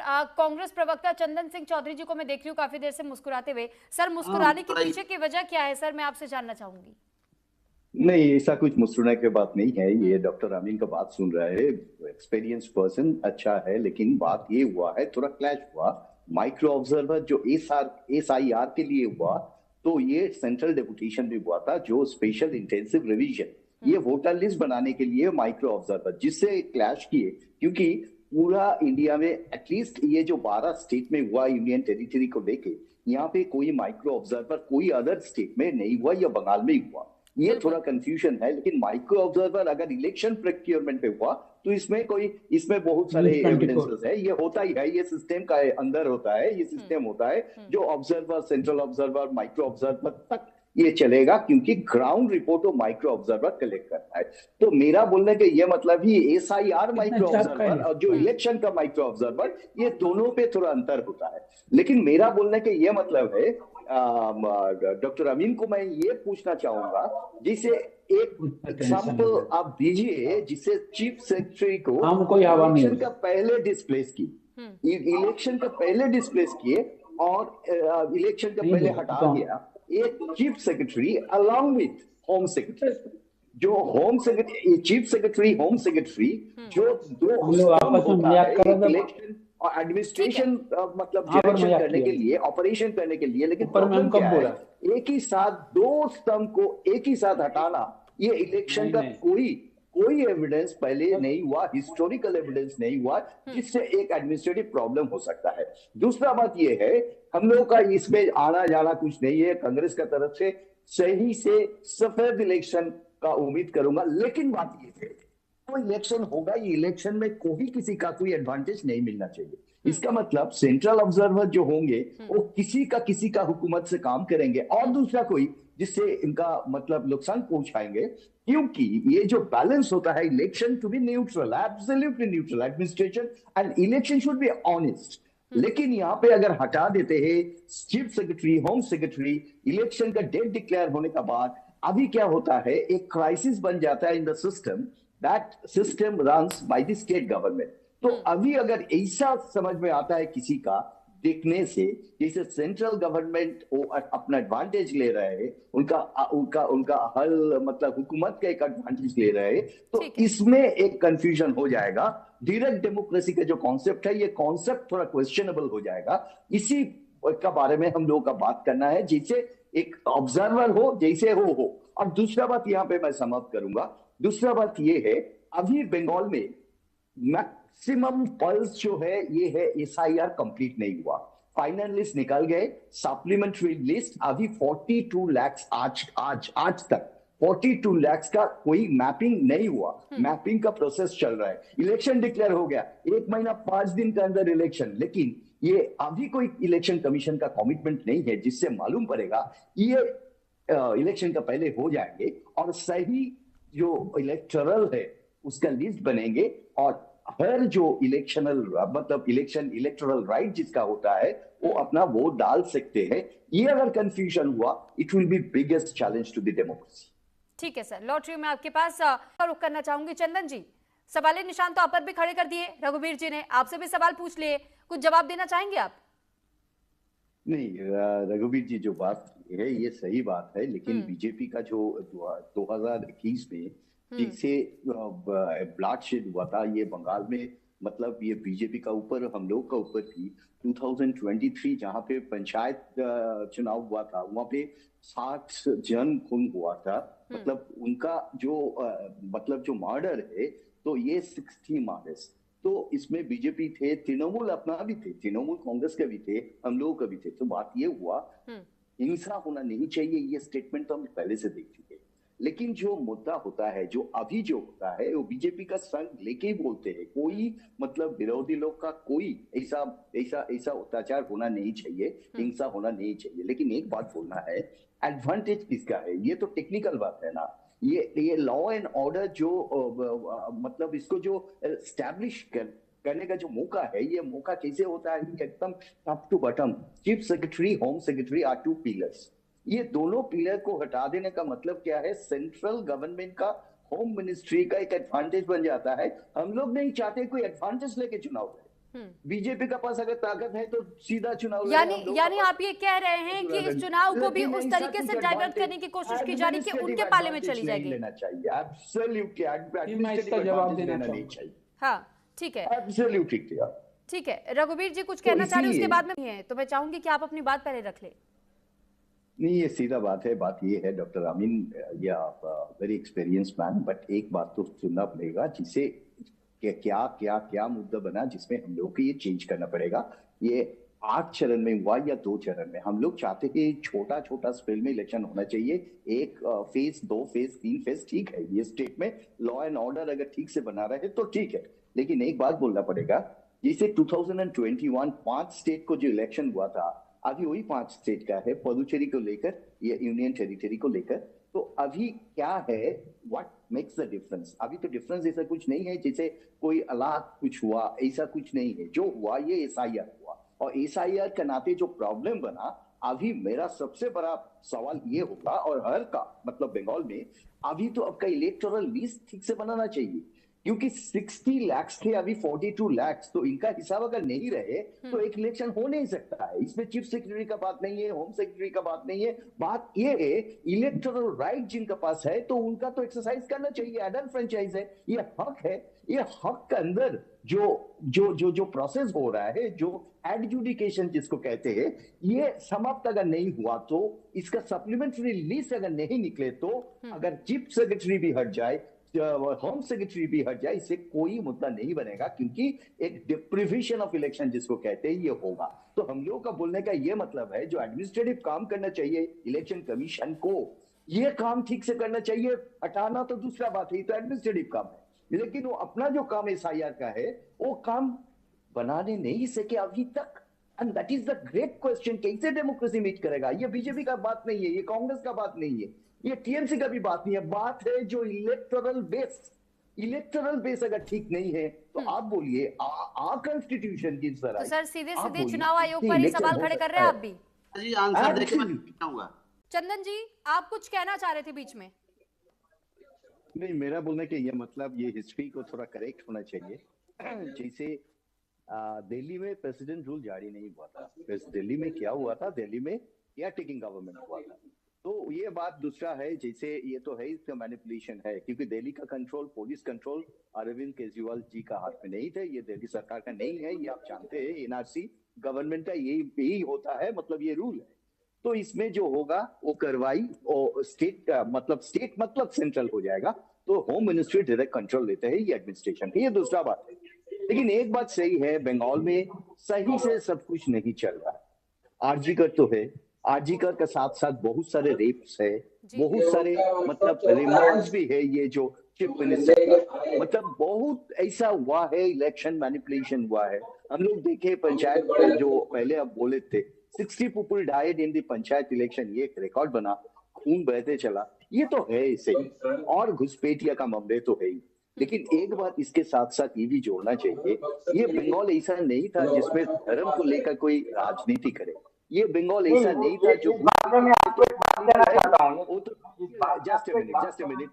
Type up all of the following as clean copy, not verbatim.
कांग्रेस प्रवक्ता चंदन सिंह चौधरी जी को मैं देख रही हूँ काफी देर से मुस्कुराते हुए। सर, मुस्कुराने के पीछे की वजह क्या है सर, मैं आपसे जानना चाहूंगी। नहीं, ऐसा कुछ मुस्कुराने की बात नहीं है। ये डॉक्टर अमीन का बात सुन रहा है, एक्सपीरियंस पर्सन अच्छा है, लेकिन बात ये हुआ है, थोड़ा क्लैश हुआ। माइक्रो ऑब्जर्वर जो SIR के लिए हुआ, तो ये सेंट्रल डेपुटेशन में हुआ था, जो स्पेशल इंटेंसिव रिवीजन, ये वोटर लिस्ट बनाने के लिए माइक्रो ऑब्जर्वर, जिससे क्लैश किए। क्योंकि पूरा इंडिया में एटलीस्ट ये जो 12 स्टेट में हुआ यूनियन टेरिटरी को लेके, यहाँ पे कोई माइक्रो ऑब्जर्वर कोई अदर स्टेट में नहीं हुआ या बंगाल में ही हुआ। ये थोड़ा कंफ्यूजन है। लेकिन माइक्रो ऑब्जर्वर अगर इलेक्शन प्रोक्योरमेंट पे हुआ, तो इसमें बहुत सारे एविडेंसेस है। ये होता ही है, ये सिस्टम का अंदर होता है, ये सिस्टम होता है जो observer, central observer, micro observer तक ये चलेगा, क्योंकि ग्राउंड रिपोर्ट और माइक्रो ऑब्जर्वर कलेक्ट करता है। तो मेरा बोलने का ये मतलब ही SIR माइक्रो ऑब्जर्वर और जो इलेक्शन का माइक्रो ऑब्जर्वर, ये दोनों पे थोड़ा अंतर होता है। लेकिन मेरा बोलने का ये मतलब है, डॉक्टर अमीन को मैं ये पूछना चाहूंगा, जिसे एक एग्जाम्पल आप दीजिए जिससे चीफ सेक्रेटरी को इलेक्शन का पहले डिस्प्लेस की, इलेक्शन का पहले डिस्प्लेस किए और इलेक्शन का पहले हटा दिया एक chief secretary along with home secretary, जो home secretary, chief secretary, home secretary, जो दो स्तंभ होता है इलेक्शन और एडमिनिस्ट्रेशन, मतलब डायरेक्शन करने के लिए, ऑपरेशन करने के लिए। लेकिन प्रॉब्लम क्या है, एक ही साथ दो स्तंभ को एक ही साथ हटाना, ये इलेक्शन का कोई एविडेंस पहले नहीं हुआ, हिस्टोरिकल एविडेंस नहीं हुआ, जिससे एक एडमिनिस्ट्रेटिव प्रॉब्लम हो सकता है। दूसरा बात ये है, हम लोगों का इसमें आना जाना कुछ नहीं है। कांग्रेस का तरफ से सही से सफेद इलेक्शन का उम्मीद करूंगा। लेकिन बात ये है, तो इलेक्शन होगा, ये इलेक्शन में कोई किसी का कोई एडवांटेज नहीं मिलना चाहिए। इसका मतलब सेंट्रल ऑब्जर्वर जो होंगे वो किसी का हुकूमत से काम करेंगे और दूसरा कोई जिससे इनका मतलब नुकसान पहुंचाएंगे। क्योंकि ये जो बैलेंस होता है, election to be neutral, absolutely neutral administration and election should be honest. लेकिन यहाँ पे अगर हटा देते हैं chief secretary, home secretary, election का डेट डिक्लेयर होने के बाद अभी क्या होता है, एक क्राइसिस बन जाता है in the system, that system runs by the state government. तो अभी अगर ऐसा समझ में आता है किसी का देखने से, जैसे सेंट्रल गवर्नमेंट वो अपना एडवांटेज ले रहे हैं, उनका उनका उनका हल मतलब हुकूमत का एक एडवांटेज ले रहे हैं, तो इसमें एक कंफ्यूजन हो जाएगा। डायरेक्ट डेमोक्रेसी का जो कॉन्सेप्ट है, ये कॉन्सेप्ट थोड़ा क्वेश्चनेबल हो जाएगा। इसी का बारे में हम लोगों का बात करना है, जैसे एक ऑब्जर्वर हो, जैसे हो। और दूसरा बात यहाँ पे मैं समाप्त करूंगा। दूसरा बात ये है, अभी बंगाल में मैक्सिमम पल्स जो है ये है SIR कंप्लीट नहीं हुआ। फाइनल लिस्ट निकल गए, सप्लीमेंट्री लिस्ट अभी 42 लाख आज तक 42 लाख का कोई मैपिंग नहीं हुआ। मैपिंग का प्रोसेस चल रहा है। इलेक्शन डिक्लेयर हो गया, 1 महीना 5 दिन के अंदर इलेक्शन, लेकिन ये अभी कोई इलेक्शन कमीशन का कमिटमेंट नहीं है, जिससे मालूम पड़ेगा ये इलेक्शन का पहले हो जाएंगे और सही जो इलेक्टोरल है उसका लिस्ट बनेंगे, और हर जो इलेक्शनल मतलब इलेक्टोरल राइट जिसका होता है वो अपना वोट डाल सकते हैं। ये अगर कंफ्यूजन हुआ, it will be biggest challenge to the democracy. ठीक है सर, लौट रही हूं मैं आपके पास, रुक करना चाहूंगी। चंदन जी, सवाल निशान तो आप पर भी खड़े कर दिए, रघुवीर जी ने आपसे भी सवाल पूछ लिए, कुछ जवाब देना चाहेंगे आप? नहीं, रघुवीर जी जो बात है ये सही बात है, लेकिन बीजेपी का जो 2021 में जिससे ब्लडशेड हुआ था ये बंगाल में, मतलब ये बीजेपी का ऊपर, हम लोग का ऊपर थी। 2023 जहाँ पे पंचायत चुनाव हुआ था, वहां पे 60 जन खून हुआ था। मतलब उनका जो मतलब जो मर्डर है, तो ये 60 मर्डर्स। तो इसमें बीजेपी थे, तृणमूल अपना भी थे, तृणमूल कांग्रेस के भी थे, हम लोगों का भी थे। तो बात ये हुआ, हिंसा होना नहीं चाहिए, ये स्टेटमेंट तो हम पहले से देख चुके। लेकिन जो मुद्दा होता है, जो अभी जो होता है, वो बीजेपी का संग लेके ही बोलते हैं। कोई मतलब विरोधी लोग का कोई ऐसा ऐसा ऐसा अत्याचार होना नहीं चाहिए, हिंसा होना नहीं चाहिए। लेकिन एक बात बोलना है, एडवांटेज किसका है? ये तो टेक्निकल बात है ना। ये लॉ एंड ऑर्डर जो मतलब इसको जो एस्टैब्लिश करने का जो मौका है, ये मौका कैसे होता है? एकदम top to bottom, chief secretary, home secretary are 2 pillars. ये दोनों पिलर को हटा देने का मतलब क्या है? सेंट्रल गवर्नमेंट का, होम मिनिस्ट्री का एक एडवांटेज बन जाता है। हम लोग नहीं चाहते कोई एडवांटेज लेके चुनाव लड़े, बीजेपी का पास अगर ताकत है तो सीधा चुनाव लड़े, यानी हम लोग यानी का आप ये कह रहे हैं कि इस चुनाव को भी लेकिन उस ऐसा तरीके कुछ से डाइवर्ट करने की कोशिश की जा रही है कि उनके पाले में चली नहीं जाएगी। लेना चाहिए, एब्सोल्युटली मैं इसका एडमिनिस्ट्रेटिव जवाब एडवांटेज देना लेना नहीं चाहूंगा। चाहिए, हाँ ठीक है, एब्सोल्युटली क्लियर। ठीक है। रघुवीर जी कुछ तो कहना चाह रहे हैं, उसके इसीलिए बाद में है तो मैं चाहूंगी कि आप अपनी बात पहले रख ले। नहीं, ये सीधा बात है। बात ये है डॉक्टर अमीन, या वेरी एक्सपीरियंस मैन, बट एक बात तो सुनना पड़ेगा जिसे क्या क्या क्या मुद्दा बना जिसमें हम लोग को ये चेंज करना पड़ेगा। ये 8 चरण में हुआ या 2 चरण में, हम लोग चाहते हैं छोटा छोटा स्पेल में इलेक्शन होना चाहिए। एक फेज, 2 फेज, 3 फेज, ठीक है। ये स्टेट में लॉ एंड ऑर्डर अगर ठीक से बना रहे तो ठीक है, लेकिन एक बात बोलना पड़ेगा, जैसे 2021 5 स्टेट को जो इलेक्शन हुआ था, अभी वही 5 स्टेट का है, पुडुचेरी को लेकर या यूनियन टेरिटरी को लेकर। तो अभी क्या है, व्हाट मेक्स द डिफरेंस? अभी तो डिफरेंस ऐसा कुछ नहीं है जैसे कोई अलग कुछ हुआ, ऐसा कुछ नहीं है। जो हुआ ये एसआईआर हुआ, और एसआईआर के नाते जो प्रॉब्लम बना, अभी मेरा सबसे बड़ा सवाल ये होगा, और हर का मतलब बंगाल में अभी तो आपका इलेक्टोरल लिस्ट ठीक से बनाना चाहिए, क्योंकि 60 लाख थे, अभी 42 लाख, तो इनका हिसाब अगर नहीं रहे तो एक इलेक्शन हो नहीं सकता है। इसमें चीफ सेक्रेटरी का बात नहीं है, होम सेक्रेटरी का बात नहीं है, बात ये है इलेक्टोरल राइट जिनका पास है तो उनका तो एक्सरसाइज करना चाहिए। एडल्ट फ्रेंचाइज है, ये हक है। ये हक के अंदर जो जो जो जो प्रोसेस हो रहा है, जो एडजुडिकेशन जिसको कहते हैं, ये समाप्त अगर नहीं हुआ तो, इसका सप्लीमेंट्री लिस्ट अगर नहीं निकले तो, अगर चीफ सेक्रेटरी भी हट जाए, होम सेक्रेटरी भी हट जाए, इससे कोई मुद्दा नहीं बनेगा, क्योंकि एक डिप्रिवेशन ऑफ इलेक्शन जिसको कहते हैं ये होगा। तो हम लोगों का बोलने का ये मतलब है, जो एडमिनिस्ट्रेटिव काम करना चाहिए इलेक्शन कमीशन को, ये काम ठीक से करना चाहिए। हटाना तो दूसरा बात है, ये तो एडमिनिस्ट्रेटिव काम है, लेकिन वो अपना जो काम एसआईआर का है वो काम बनाने नहीं सके अभी तक। And that is the great question, कैसे डेमोक्रेसी मीट करेगा? ये बीजेपी का बात नहीं है, ये कांग्रेस का बात नहीं है, ये टीएमसी का भी बात नहीं है। बात है जो इलेक्टोरल बेस अगर ठीक नहीं है तो आप बोलिए कॉन्स्टिट्यूशन की तरह। तो सर सीधे आप सीधे बोलिए चुनाव आयोग कि पर ही election सवाल हो खड़े कर सकता रहे हैं है। आप भी। जी आंसर देके मैं Absolutely. कहूंगा। चंदन जी आप कुछ कहना चाह रहे थे बीच में। नहीं, मेरा बोलने का ये मतलब, ये हिस्ट्री को थोड़ा करेक्ट होना चाहिए। जैसे दिल्ली में प्रेसिडेंट रूल जारी नहीं हुआ था। दिल्ली में क्या हुआ था, दिल्ली में केयर टेकिंग गवर्नमेंट हुआ था। तो ये बात दूसरा है, जैसे ये तो है, इसका मैनिपुलेशन है, क्योंकि दिल्ली का control, police control Arvind Kejriwal ji का हाथ में नहीं थे, ये दिल्ली सरकार का नहीं है, ये आप जानते हैं। एनआरसी गवर्नमेंट का यही होता है, मतलब ये रूल है। तो इसमें जो होगा वो कार्रवाई और स्टेट मतलब सेंट्रल हो जाएगा, तो होम मिनिस्ट्री डायरेक्ट कंट्रोल लेते हैं ये एडमिनिस्ट्रेशन की। ये दूसरा बात है। लेकिन एक बात सही है, बंगाल में सही से सब कुछ नहीं चल रहा है। आरजीकर तो है, आरजीकर के साथ साथ बहुत सारे रेप्स है, बहुत सारे मतलब रिमांड्स भी है। ये जो चीफ मिनिस्टर का मतलब बहुत ऐसा हुआ है, इलेक्शन मैनिपुलेशन हुआ है। हम लोग देखे पंचायत में जो पहले आप बोले थे 60 people died in the panchayat election, ये एक रिकॉर्ड बना, खून बहते चला, ये तो है ऐसे ही। और घुसपैठिया का मामले तो है ही। लेकिन एक बात इसके साथ साथ ये भी जोड़ना चाहिए, ये बंगाल ऐसा नहीं था जिसमें धर्म को लेकर कोई राजनीति करे। ये बंगाल ऐसा नहीं था जो जस्ट ए मिनट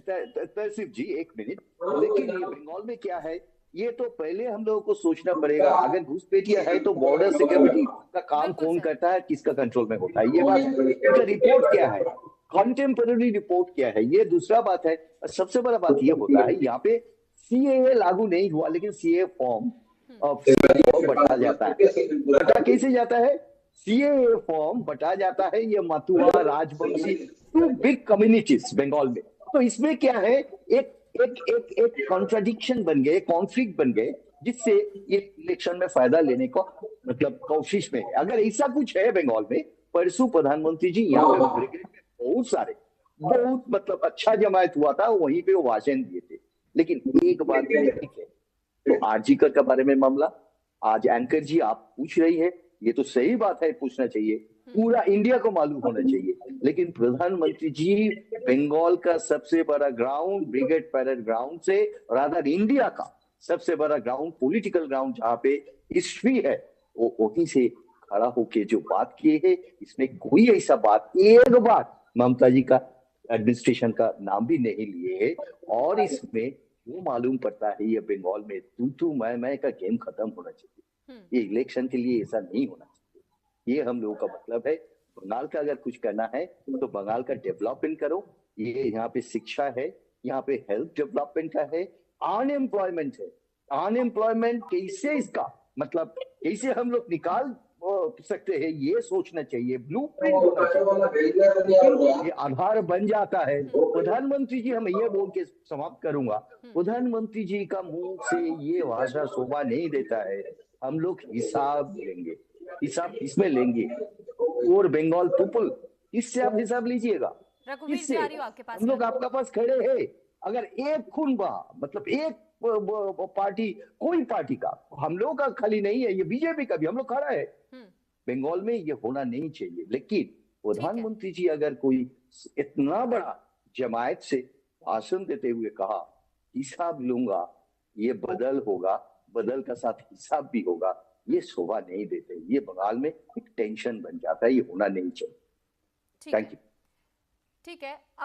तहसीफ जी, एक मिनट। लेकिन ये बंगाल में क्या है, ये तो पहले हम लोगों को सोचना पड़ेगा। अगर घुसपैठिया है तो बॉर्डर सिक्योरिटी का काम कौन करता है, किसका कंट्रोल में होता है, ये बात। इनका रिपोर्ट क्या है, कॉन्टेम्पररी रिपोर्ट क्या है, ये दूसरा बात है। सबसे बड़ा बात ये होता है, यहाँ पे सीएए लागू नहीं हुआ, लेकिन सीएए फॉर्म बटा जाता है। बटा कैसे जाता है? सीएए फॉर्म बटा जाता है, ये मथुआ, राजवंशी, 2 बिग कम्युनिटीज बंगाल में। तो इसमें क्या है, एक कॉन्ट्राडिक्शन बन गए, कॉन्फ्लिक्ट बन गए, जिससे ये इलेक्शन में फायदा लेने को मतलब कोशिश में है। अगर ऐसा कुछ है बंगाल में, परसों प्रधानमंत्री जी यहाँ पे ब्रिगेड में बहुत मतलब अच्छा जमायत हुआ था, वहीं पे वो भाषण दिए थे। लेकिन एक बात ठीक है, तो आरजीकर के बारे में मामला आज एंकर जी आप पूछ रही है, ये तो सही बात है, पूछना चाहिए, पूरा इंडिया को मालूम होना चाहिए। लेकिन प्रधानमंत्री जी बंगाल का सबसे बड़ा ग्राउंड, ब्रिगेड पैरेड ग्राउंड से, रादर इंडिया का सबसे बड़ा ग्राउंड, पॉलिटिकल ग्राउंड जहाँ पे हिस्ट्री है, वो वहीं से खड़ा होके जो बात किए है, इसमें कोई ऐसा बात, एक बात ममता जी का एडमिनिस्ट्रेशन का नाम भी नहीं लिए है। और इसमें वो मालूम पड़ता है ये बंगाल में तू मैं का गेम खत्म होना चाहिए। ये इलेक्शन के लिए ऐसा नहीं होना चाहिए। ये हम लोगों का मतलब है। बंगाल का अगर कुछ करना है तो बंगाल का डेवलपमेंट करो। ये यहाँ पे शिक्षा है, यहाँ पे हेल्थ डेवलपमेंट का है, अनएम्प्लॉयमेंट है। अनएम्प्लॉयमेंट कैसे इसका मतलब कैसे हम लोग निकाल सकते हैं, ये सोचना चाहिए, ब्लूप्रिंट होना चाहिए। ये आधार बन जाता है। प्रधानमंत्री जी, हम ये बोल के समाप्त करूंगा, प्रधानमंत्री जी का मुंह से ये भाषा शोभा नहीं देता है। हम लोग हिसाब लेंगे, हिसाब इसमें लेंगे, और बंगाल पीपल, इससे आप हिसाब लीजिएगा। रघुवीर जी इससे आ रही हूँ आपके पास हम मैं। लोग आपका पास खड़े हैं। अगर एक खून बहा मतलब एक पार्टी, कोई पार्टी का, हम लोग का खाली नहीं है, ये बीजेपी का भी हम लोग खड़ा है। बंगाल में ये होना नहीं चाहिए। लेकिन ठीक है। प्रधानमंत्री जी अगर कोई इतना बड़ा जमायत से भाषण देते हुए कहा हिसाब लूंगा, ये बदल होगा, बदल का साथ हिसाब भी होगा, ये शोभा नहीं देते। ये बंगाल में एक टेंशन बन जाता है, ये होना नहीं चाहिए। ठीक थैंक है। यू। ठीक है। अब